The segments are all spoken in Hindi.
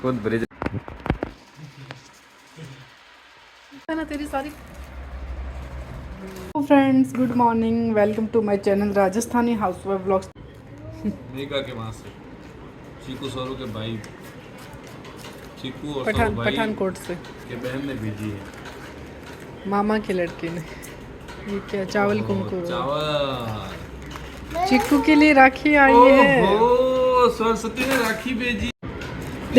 खुद ब्रिज ना तेरी सारी। Friends good morning, welcome to my channel Rajasthani housewife vlogs. मेगा के वहाँ से चीकू सौरू के भाई, चीकू और सौरू भाई पठानकोट से के बहन ने भेजी है, मामा के लड़के ने। ये क्या चावल कुमकुम, चावल। चिक्कू के लिए राखी आई है। ओहो, सरस्वती ने राखी भेजी।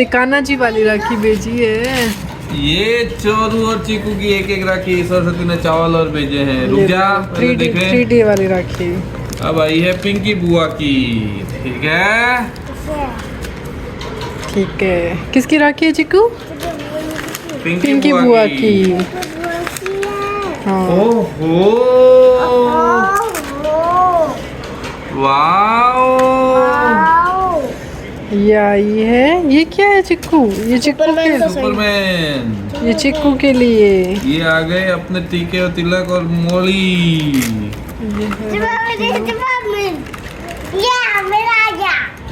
कान्हा जी वाली राखी भेजी है। ये चोरू और चीकू की एक एक राखी सरस्वती ने चावल और भेजे हैं। रुक जा, पहले देखें। 3D वाली राखी। अब आई है पिंकी बुआ की। ठीक है, ठीक है। किसकी राखी है चिक्कू? पिंकी बुआ बुआ की। हाँ। ओहो, वाओ, ये आई है। ये क्या है चिक्कू? ये चिक्कू के सुपरमैन। ये चिक्कू के लिए। ये आ गए अपने टीके और तिलक और मोली।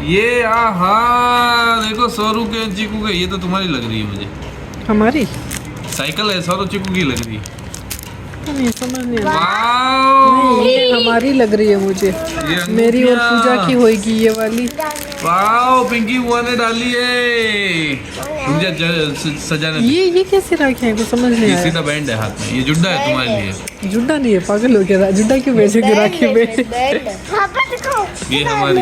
ये आहा, देखो सौरू के चीकू के। ये तो तुम्हारी लग रही है मुझे। हमारी साइकिल है, सौरू चीकू की लग रही है। नहीं समझ नहीं आ रहा। वाओ, ये हमारी लग रही है मुझे। मेरी और पूजा की होएगी ये वाली। वाओ, पिंकी बुआ ने डाली है मुझे सजाने। ये कैसे राखी है? कुछ समझ नहीं ये आया। सीधा बैंड है हाथ में। ये जुड्डा है तुम्हारे लिए। जुड्डा नहीं है, पागल हो गया। जुड्डा क्यों बेचेगी राखी में? ये हमारी,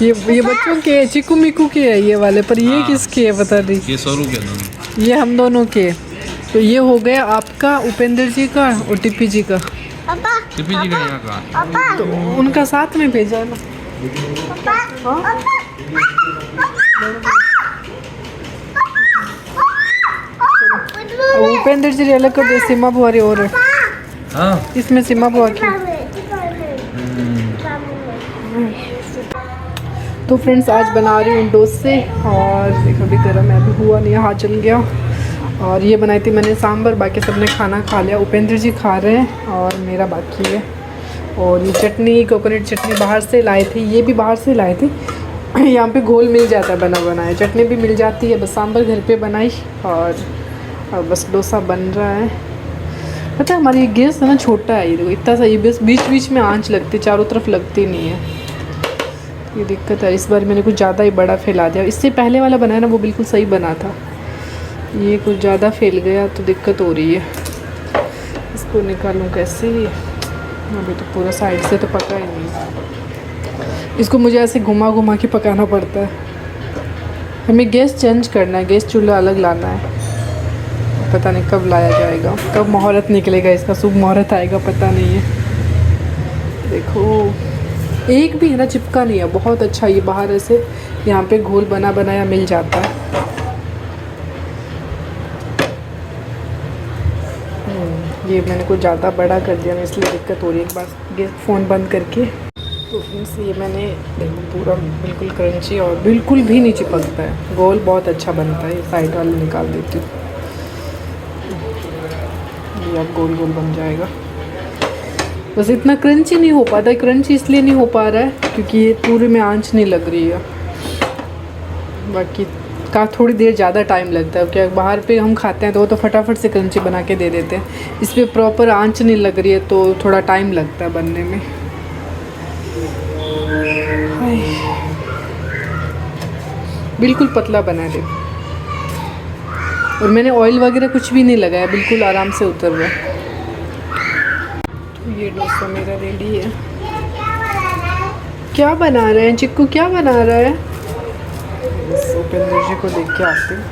ये बच्चों के, चिकू मिकू के है ये वाले, पर ये हाँ। किसके है पता नहीं। ये सौरू के दोनों। ये हम दोनों के। तो ये हो गया आपका, उपेंद्र जी का और टिप्पी जी का। टिप्पी जी का यहाँ का। तो उनका साथ में भेजा ना। हाँ? अब उपेंद्र जी अलग कर दे, सीमा बुआरी और है। हाँ, इसमें सीमा बुआ की। तो फ्रेंड्स आज बना रही हूँ डोसे, और देखो अभी गर्म है, अभी हुआ नहीं, हाथ जल गया। और ये बनाई थी मैंने सांभर। बाकी सबने खाना खा लिया, उपेंद्र जी खा रहे हैं और मेरा बाकी है। और ये चटनी, कोकोनट चटनी बाहर से लाए थे, ये भी बाहर से लाए थे। यहाँ पे घोल मिल जाता है बना बनाया, चटनी भी मिल जाती है। बस सांभर घर पे बनाई और बस डोसा बन रहा है। पता है हमारी ये गैस है ना, छोटा है ये, देखो इतना सा। ये बस बीच बीच में आंच लगती, चारों तरफ लगती नहीं है। ये दिक्कत है। इस बार मैंने कुछ ज़्यादा ही बड़ा फैला दिया। इससे पहले वाला बनाया ना, वो बिल्कुल सही बना था। ये कुछ ज़्यादा फैल गया तो दिक्कत हो रही है। इसको निकालूं कैसे? अभी तो पूरा साइड से तो पका ही नहीं। इसको मुझे ऐसे घुमा घुमा के पकाना पड़ता है। हमें गैस चेंज करना है, गैस चूल्हा अलग लाना है। पता नहीं कब लाया जाएगा, कब मुहूर्त निकलेगा इसका, शुभ मुहूर्त आएगा, पता नहीं है। देखो एक भी है ना चिपका नहीं है, बहुत अच्छा। ये बाहर ऐसे यहाँ पे घोल बना बनाया मिल जाता है। ये मैंने कुछ ज़्यादा बड़ा कर दिया ना, इसलिए दिक्कत हो रही है। एक बार गैस फ़ोन बंद करके। तो फ्रेंड्स ये मैंने देखो पूरा बिल्कुल क्रंची और बिल्कुल भी नहीं चिपकता है। गोल बहुत अच्छा बनता है। ये साइड वाले निकाल देती हूँ। ये अब गोल गोल बन जाएगा। बस इतना क्रंची नहीं हो पाता है। क्रंची इसलिए नहीं हो पा रहा है क्योंकि ये पूरे में आंच नहीं लग रही है। बाकी का थोड़ी देर ज़्यादा टाइम लगता है। क्या बाहर पे हम खाते हैं तो वो तो फटाफट से क्रंची बना के दे देते हैं। इस पर प्रॉपर आंच नहीं लग रही है तो थोड़ा टाइम लगता है बनने में। बिल्कुल पतला बना दे। और मैंने ऑयल वगैरह कुछ भी नहीं लगाया, बिल्कुल आराम से उतर रहा है। तो ये डोसा मेरा रेडी है। क्या बना रहे हैं चिक्कू? क्या बना रहा है? उपेंद्र जी को देख के आते हैं।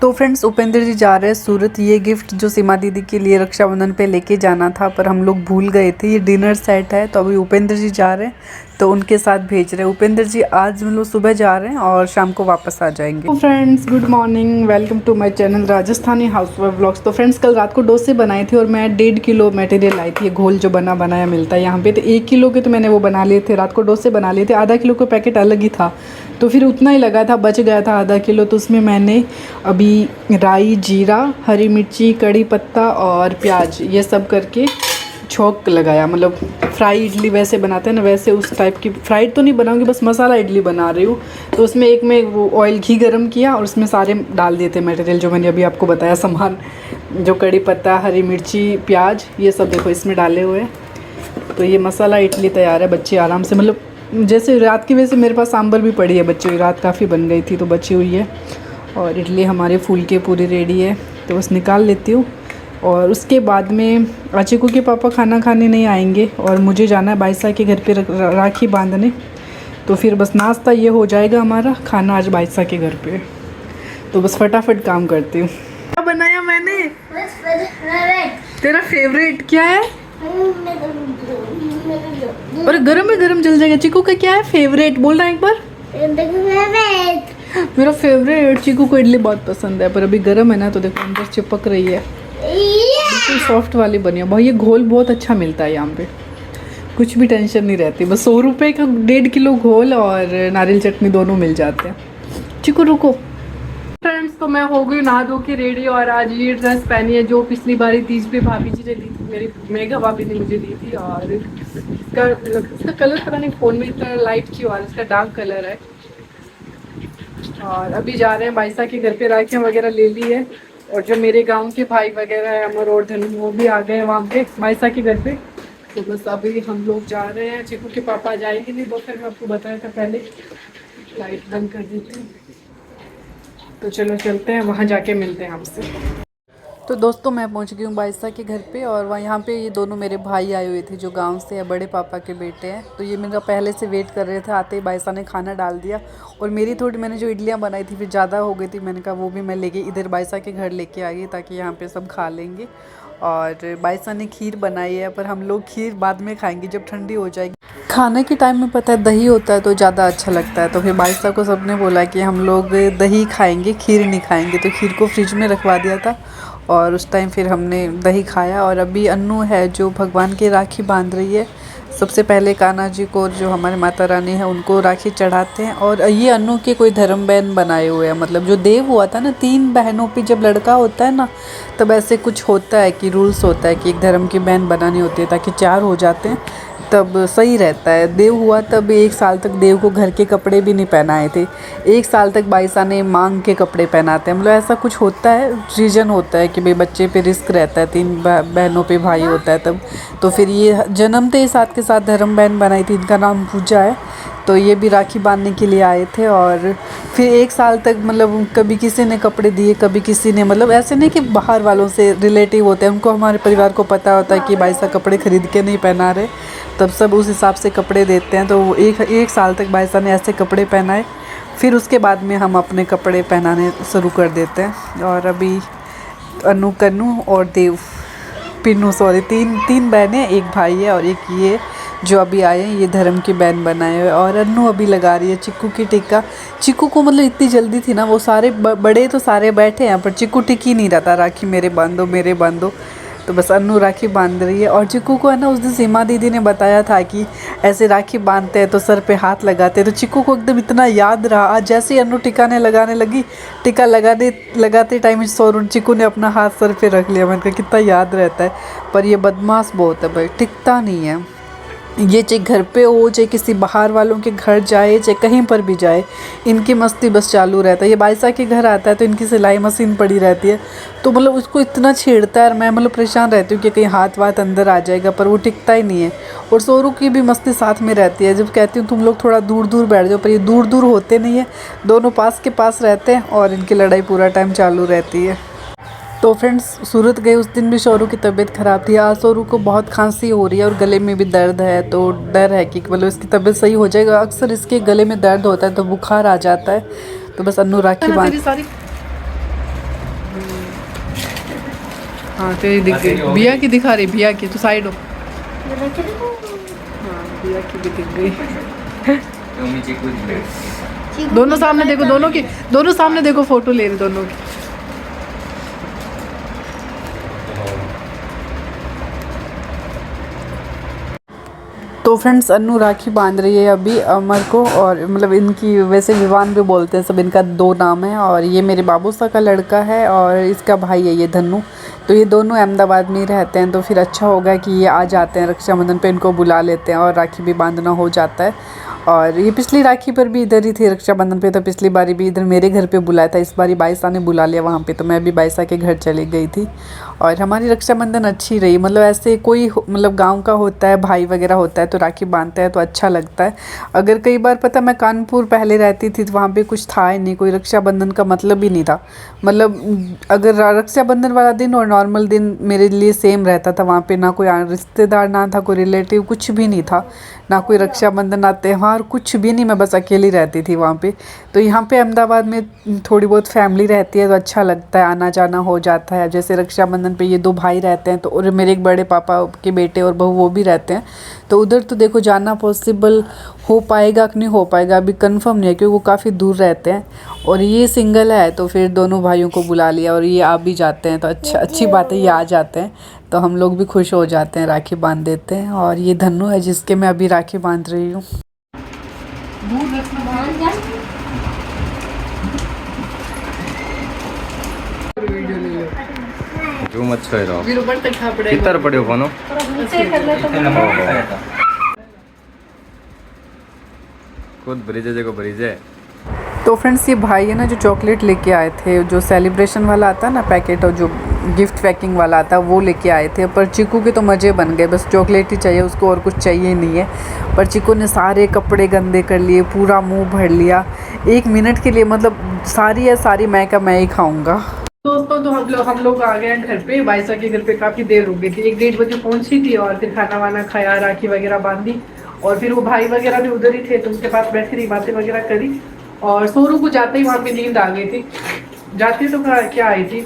तो फ्रेंड्स उपेंद्र जी जा रहे हैं सूरत। ये गिफ्ट जो सीमा दीदी के लिए रक्षाबंधन पे लेके जाना था, पर हम लोग भूल गए थे। ये डिनर सेट है, तो अभी उपेंद्र जी जा रहे हैं तो उनके साथ भेज रहे हैं। उपेंद्र जी आज हम लोग सुबह जा रहे हैं और शाम को वापस आ जाएंगे। तो friends good morning, welcome to my channel Rajasthani housewife vlogs. तो फ्रेंड्स कल रात को डोसे बनाए थे और मैं 1.5 किलो मटेरियल लाई थी। ये घोल जो बना बनाया मिलता है यहाँ पे, तो 1 किलो के तो मैंने वो बना लिए थे। रात को डोसे बना लिए थे। आधा किलो का पैकेट अलग ही था, तो फिर उतना ही लगा था, बच गया था आधा किलो। तो उसमें मैंने अभी राई, जीरा, हरी मिर्ची, कड़ी पत्ता और प्याज ये सब करके छौंक लगाया, मतलब फ्राई इडली वैसे बनाते हैं ना, वैसे उस टाइप की फ्राइड तो नहीं बनाऊंगी, बस मसाला इडली बना रही हूँ। तो उसमें एक में वो ऑयल घी गरम किया और उसमें सारे डाल दिए थे मटेरियल जो मैंने अभी आपको बताया, सामान जो कड़ी पत्ता, हरी मिर्ची, प्याज, ये सब देखो इसमें डाले हुए हैं। तो ये मसाला इडली तैयार है। बच्चे आराम से, मतलब जैसे रात की वजह से मेरे पास सांभर भी पड़ी है बच्ची हुई, रात काफ़ी बन गई थी तो बची हुई है। और इडली हमारे फूल के पूरी रेडी है, तो बस निकाल लेती हूँ। और उसके बाद में चिकू के पापा खाना खाने नहीं आएंगे और मुझे जाना है बाईसा के घर पे राखी बांधने। तो फिर बस नाश्ता ये हो जाएगा हमारा, खाना आज बाईसा के घर पे। तो बस फटाफट काम करती हूँ। क्या बनाया मैंने? तेरा फेवरेट क्या है? और गरम में गरम जल जाएगा। चिकू का क्या है फेवरेट, बोल रहा है एक बार? मेरा फेवरेट, चिकू को इडली बहुत पसंद है, पर अभी गर्म है ना तो देखो अंदर चिपक रही है। बिल्कुल सॉफ्ट वाली बनी है भाई। ये घोल बहुत अच्छा मिलता है यहाँ पे, कुछ भी टेंशन नहीं रहती। बस 100 रुपये का 1.5 किलो घोल और नारियल चटनी दोनों मिल जाते हैं। चिकू रुको। फ्रेंड्स, तो मैं हो गई नहा धो के रेडी और आज ये ड्रेस पहनी है जो पिछली बारी तीज पे भाभी जी ने ली थी, मेरी मेघा भाभी ने मुझे दी थी। और इसका कलर पता नहीं, फ़ोन में इतना लाइट क्यों आ रहा है, इसका डार्क कलर है। और अभी जा रहे हैं बाईसा के घर पे, राखियाँ वगैरह ले ली है। और जो मेरे गांव के भाई वगैरह है अमर और धनु, वो भी आ गए वहाँ पे बाईसा के घर पे। तो बस अभी हम लोग जा रहे हैं। चिकू के पापा जाएंगे नहीं, दोपहर में आपको बताया था पहले। लाइट बंद कर देती हूँ। तो चलो चलते हैं, वहाँ जाके मिलते हैं आपसे। तो दोस्तों मैं पहुंच गई हूँ बाईसा के घर पे। और वहाँ यहाँ पे ये दोनों मेरे भाई आए हुए थे जो गांव से है, बड़े पापा के बेटे हैं। तो ये मेरा पहले से वेट कर रहे थे, आते ही बाईसा ने खाना डाल दिया। और मेरी थोड़ी, मैंने जो इडलियाँ बनाई थी फिर ज़्यादा हो गई थी, मैंने कहा वो भी मैं लेके इधर बाईसा के घर लेके आ गई ताकि यहाँ पर सब खा लेंगे। और बाईसा ने खीर बनाई है, पर हम लोग खीर बाद में खाएंगे जब ठंडी हो जाएगी। खाने के टाइम में पता है दही होता है तो ज़्यादा अच्छा लगता है। तो फिर बाईसा को सबने बोला कि हम लोग दही खाएंगे, खीर नहीं खाएंगे। तो खीर को फ्रिज में रखवा दिया था और उस टाइम फिर हमने दही खाया। और अभी अन्नू है जो भगवान की राखी बांध रही है। सबसे पहले कान्हा जी को, जो हमारे माता रानी है, उनको राखी चढ़ाते हैं। और ये अन्नू के कोई धर्म बहन बनाए हुए हैं, मतलब जो देव हुआ था ना, 3 बहनों पे जब लड़का होता है ना तब ऐसे कुछ होता है कि रूल्स होता है कि एक धर्म की बहन बनानी होती है ताकि 4 हो जाते हैं, तब सही रहता है। देव हुआ तब 1 साल तक देव को घर के कपड़े भी नहीं पहनाए थे। 1 साल तक बाईसा ने मांग के कपड़े पहनाते हैं, मतलब ऐसा कुछ होता है, रीज़न होता है कि भाई बच्चे पे रिस्क रहता है, 3 बहनों पे भाई होता है तब। तो फिर ये जन्मते ही साथ के साथ धर्म बहन बनाई थी, इनका नाम पूजा है। तो ये भी राखी बांधने के लिए आए थे। और फिर 1 साल तक मतलब कभी किसी ने कपड़े दिए, कभी किसी ने, मतलब ऐसे नहीं कि बाहर वालों से रिलेटिव होते हैं, उनको हमारे परिवार को पता होता है कि बाईसा कपड़े ख़रीद के नहीं पहना रहे, तब सब उस हिसाब से कपड़े देते हैं। तो वो एक साल तक बाईसा ने ऐसे कपड़े पहनाए, फिर उसके बाद में हम अपने कपड़े पहनाने शुरू कर देते हैं। और अभी अनु, कन्नू और देव, पिन्नू, सॉरी, तीन बहनें, एक भाई है और एक ये जो अभी आए हैं, ये धर्म की बहन बनाए हुए। और अन्नू अभी लगा रही है चिक्कू की टिक्का। चिक्कू को मतलब इतनी जल्दी थी ना, वो सारे बड़े तो सारे बैठे हैं पर चिक्कू टिक ही नहीं रहता, राखी मेरे बांधो मेरे बांधो। तो बस अन्नू राखी बांध रही है। और चिक्कू को है ना, उस दिन सीमा दीदी ने बताया था कि ऐसे राखी बांधते हैं तो सर पे हाथ लगाते हैं, तो चिक्कू को एकदम इतना याद रहा। आज जैसे ही अन्नू टिकाने लगाने लगी, टिक्का लगाते टाइम चिक्कू ने अपना हाथ सर पे रख लिया। मैंने कहा कितना याद रहता है, पर ये बदमाश बहुत है भाई, टिकता नहीं है ये, चाहे घर पे हो, चाहे किसी बाहर वालों के घर जाए, चाहे कहीं पर भी जाए, इनकी मस्ती बस चालू रहता है। ये बाईसा के घर आता है तो इनकी सिलाई मशीन पड़ी रहती है, तो मतलब उसको इतना छेड़ता है और मैं मतलब परेशान रहती हूँ कि कहीं हाथ वाथ अंदर आ जाएगा, पर वो टिकता ही नहीं है। और सोरू की भी मस्ती साथ में रहती है, जब कहती हूँ तुम लोग थोड़ा दूर दूर बैठ जाओ, पर ये दूर दूर होते नहीं है, दोनों पास के पास रहते हैं और इनकी लड़ाई पूरा टाइम चालू रहती है। तो फ्रेंड्स, सूरत गए उस दिन भी शोरू की तबीयत ख़राब थी। आज शोरू को बहुत खांसी हो रही है और गले में भी दर्द है, तो डर है कि मतलब इसकी तबीयत सही हो जाएगा। अक्सर इसके गले में दर्द होता है तो बुखार आ जाता है। तो बस अन्नू राखी बांध, हाँ तेरी दिख गई, बिया की दिखा रही, बिया की, तो साइड हो, हाँ बिया की भी दिख गई। दोनों सामने देखो, दोनों सामने देखो, फोटो ले रहे दोनों की। तो फ्रेंड्स, अन्नू राखी बांध रही है अभी अमर को, और मतलब इनकी वैसे विवान भी बोलते हैं सब, इनका 2 नाम है। और ये मेरे बाबूसा का लड़का है और इसका भाई है ये धनु। तो तो ये दोनों अहमदाबाद में ही रहते हैं, तो फिर अच्छा होगा कि ये आ जाते हैं रक्षाबंधन पे, इनको बुला लेते हैं और राखी भी बांधना हो जाता है। और ये पिछली राखी पर भी इधर ही थे रक्षाबंधन पे, तो पिछली बारी भी इधर मेरे घर पे बुलाया था, इस बारी बाईसा ने बुला लिया वहाँ पे, तो मैं भी बाईसा के घर चली गई थी। और हमारी रक्षाबंधन अच्छी रही, मतलब ऐसे कोई मतलब गांव का होता है, भाई वगैरह होता है तो राखी बांधता है तो अच्छा लगता है। अगर कई बार पता, मैं कानपुर पहले रहती थी तो वहाँ पे कुछ था ही नहीं, कोई रक्षाबंधन का मतलब ही नहीं था। मतलब अगर रक्षाबंधन वाला दिन और नॉर्मल दिन मेरे लिए सेम रहता था, वहाँ पे ना कोई रिश्तेदार, ना था कोई रिलेटिव, कुछ भी नहीं था, ना कोई रक्षाबंधन, ना त्यौहार, कुछ भी नहीं। मैं बस अकेली रहती थी वहाँ पे। तो यहाँ पे अहमदाबाद में थोड़ी बहुत फैमिली रहती है तो अच्छा लगता है, आना जाना हो जाता है। जैसे रक्षाबंधन पे ये 2 भाई रहते हैं, तो और मेरे एक बड़े पापा के बेटे और बहू वो भी रहते हैं, तो उधर तो देखो जाना पॉसिबल हो पाएगा कि नहीं हो पाएगा अभी कंफर्म नहीं है, क्योंकि वो काफ़ी दूर रहते हैं और ये सिंगल है, तो फिर दोनों भाइयों को बुला लिया और ये आ भी जाते हैं, तो अच्छी बात है ये आ जाते हैं, तो हम लोग भी खुश हो जाते हैं, राखी बांध देते हैं। और ये धन्नू है जिसके मैं अभी राखी बांध रही हूँ। जो मत छो रहो कितर पड़ियो फोनो खुद ब्रिज है को ब्रिज है। तो फ्रेंड्स ये भाई है ना जो चॉकलेट लेके आए थे, जो सेलिब्रेशन वाला आता है ना पैकेट, और जो गिफ्ट पैकिंग वाला आता है वो लेके आए थे। पर चिकू के तो मज़े बन गए, बस चॉकलेट ही चाहिए उसको और कुछ चाहिए नहीं है। पर चिकू ने सारे कपड़े गंदे कर लिए, पूरा मुंह भर लिया 1 मिनट के लिए, मतलब सारी मैं का मैं ही खाऊंगा। दोस्तों तो हम लोग आ गए हैं घर पे, बाईसा के घर पे काफ़ी देर हो गई थी, 1-1:30 बजे पहुंची थी और फिर खाना वाना खाया, राखी वगैरह बांधी, और फिर वो भाई वगैरह भी उधर ही थे तो उनके पास बैठी रही, बातें वगैरह करी। और सोरू को जाते ही वहाँ पे नींद आ गई थी, जाती तो क्या आई थी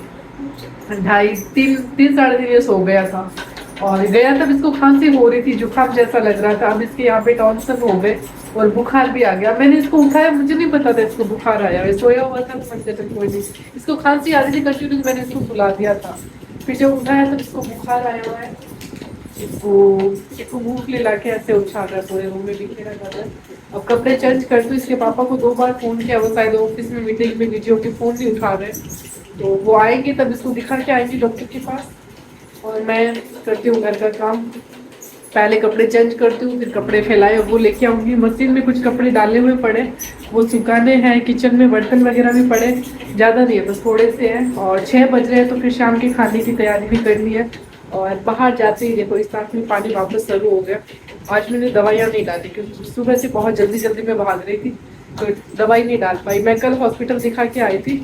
2:30-3 साढ़े 3 सो गया था। और गया तब इसको खांसी हो रही थी, जुकाम जैसा लग रहा था, अब इसके यहाँ पे टॉन्सिल हो गए और बुखार भी आ गया। मैंने इसको उठाया, मुझे नहीं पता था इसको बुखार आया, सोया हुआ था तो मुझे कोई नहीं, इसको खांसी आ रही थी कंटिन्यू, मैंने इसको सुला दिया था, फिर जब उठाया तो इसको बुखार आया हुआ है। इसको भूख ले ला के ऐसे उछाल रहा है, पूरे रूम में बिखेरा जा रहा है। अब कपड़े चेंज कर दूँ, इसके पापा को 2 बार फ़ोन किया, वो शायद ऑफिस में मीटिंग में बिजी होकर फ़ोन नहीं उठा रहे, तो वो आएंगे तब इसको दिखा के आएंगे डॉक्टर के पास। और मैं करती हूँ घर का काम, पहले कपड़े चेंज करती हूँ, फिर कपड़े फैलाए वो लेके आऊँगी। मशीन में कुछ कपड़े डाले हुए पड़े, वो सुखाने हैं, किचन में बर्तन वगैरह भी पड़े, ज़्यादा नहीं है बस थोड़े से हैं। और 6 बज रहे हैं तो फिर शाम के खाने की तैयारी भी करनी है। और बाहर जाते ही देखो इस साथ में पानी वापस शुरू हो गया। आज मैंने दवाइयाँ नहीं डाली क्योंकि सुबह से बहुत जल्दी में भाग रही थी, तो दवाई नहीं डाल पाई। मैं कल हॉस्पिटल दिखा के आई थी,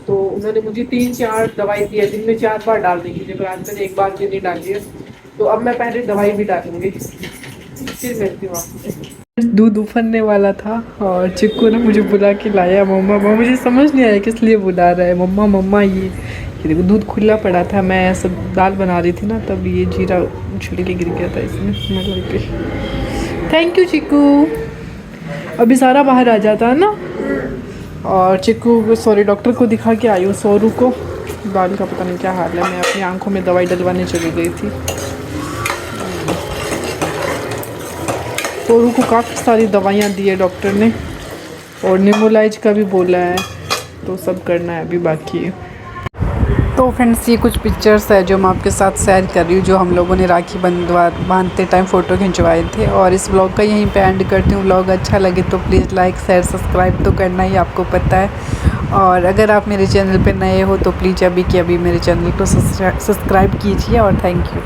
तो उन्होंने मुझे 3-4 दवाई दी है, दिन में 4 बार डाल देंगी, लेकिन आज मैंने 1 बार भी नहीं डाली है, तो अब मैं पहले दवाई भी डालूंगी, फिर मिलती हूँ आपसे। दूध उफरने वाला था और चिक्कू ने मुझे बुला के लाया, मम्मा मुझे समझ नहीं आया किस लिए बुला रहा है, मम्मा ये देखो दूध खुला पड़ा था, मैं सब दाल बना रही थी ना, तब ये जीरा उछल के गिर गया था इसमें स्मेल पे। थैंक यू चिक्कू, अभी सारा बाहर आ जाता है ना। और चिक्कू सॉरी डॉक्टर को दिखा के आई हूँ, सोरू को दाल का पता नहीं क्या हाल है, मैं अपनी आंखों में दवाई डलवाने चली गई थी। सोरू को काफ़ी सारी दवाइयाँ दी है डॉक्टर ने, और निमोलाइज का भी बोला है, तो सब करना है अभी बाकी है। तो फ्रेंड्स ये कुछ पिक्चर्स है जो मैं आपके साथ शेयर कर रही हूँ, जो हम लोगों ने राखी बांधते टाइम फ़ोटो खिंचवाए थे। और इस व्लॉग का यहीं पे एंड करती हूँ। व्लॉग अच्छा लगे तो प्लीज़ लाइक शेयर सब्सक्राइब तो करना ही आपको पता है। और अगर आप मेरे चैनल पे नए हो तो प्लीज़ अभी के अभी मेरे चैनल को सब्सक्राइब कीजिए। और थैंक यू।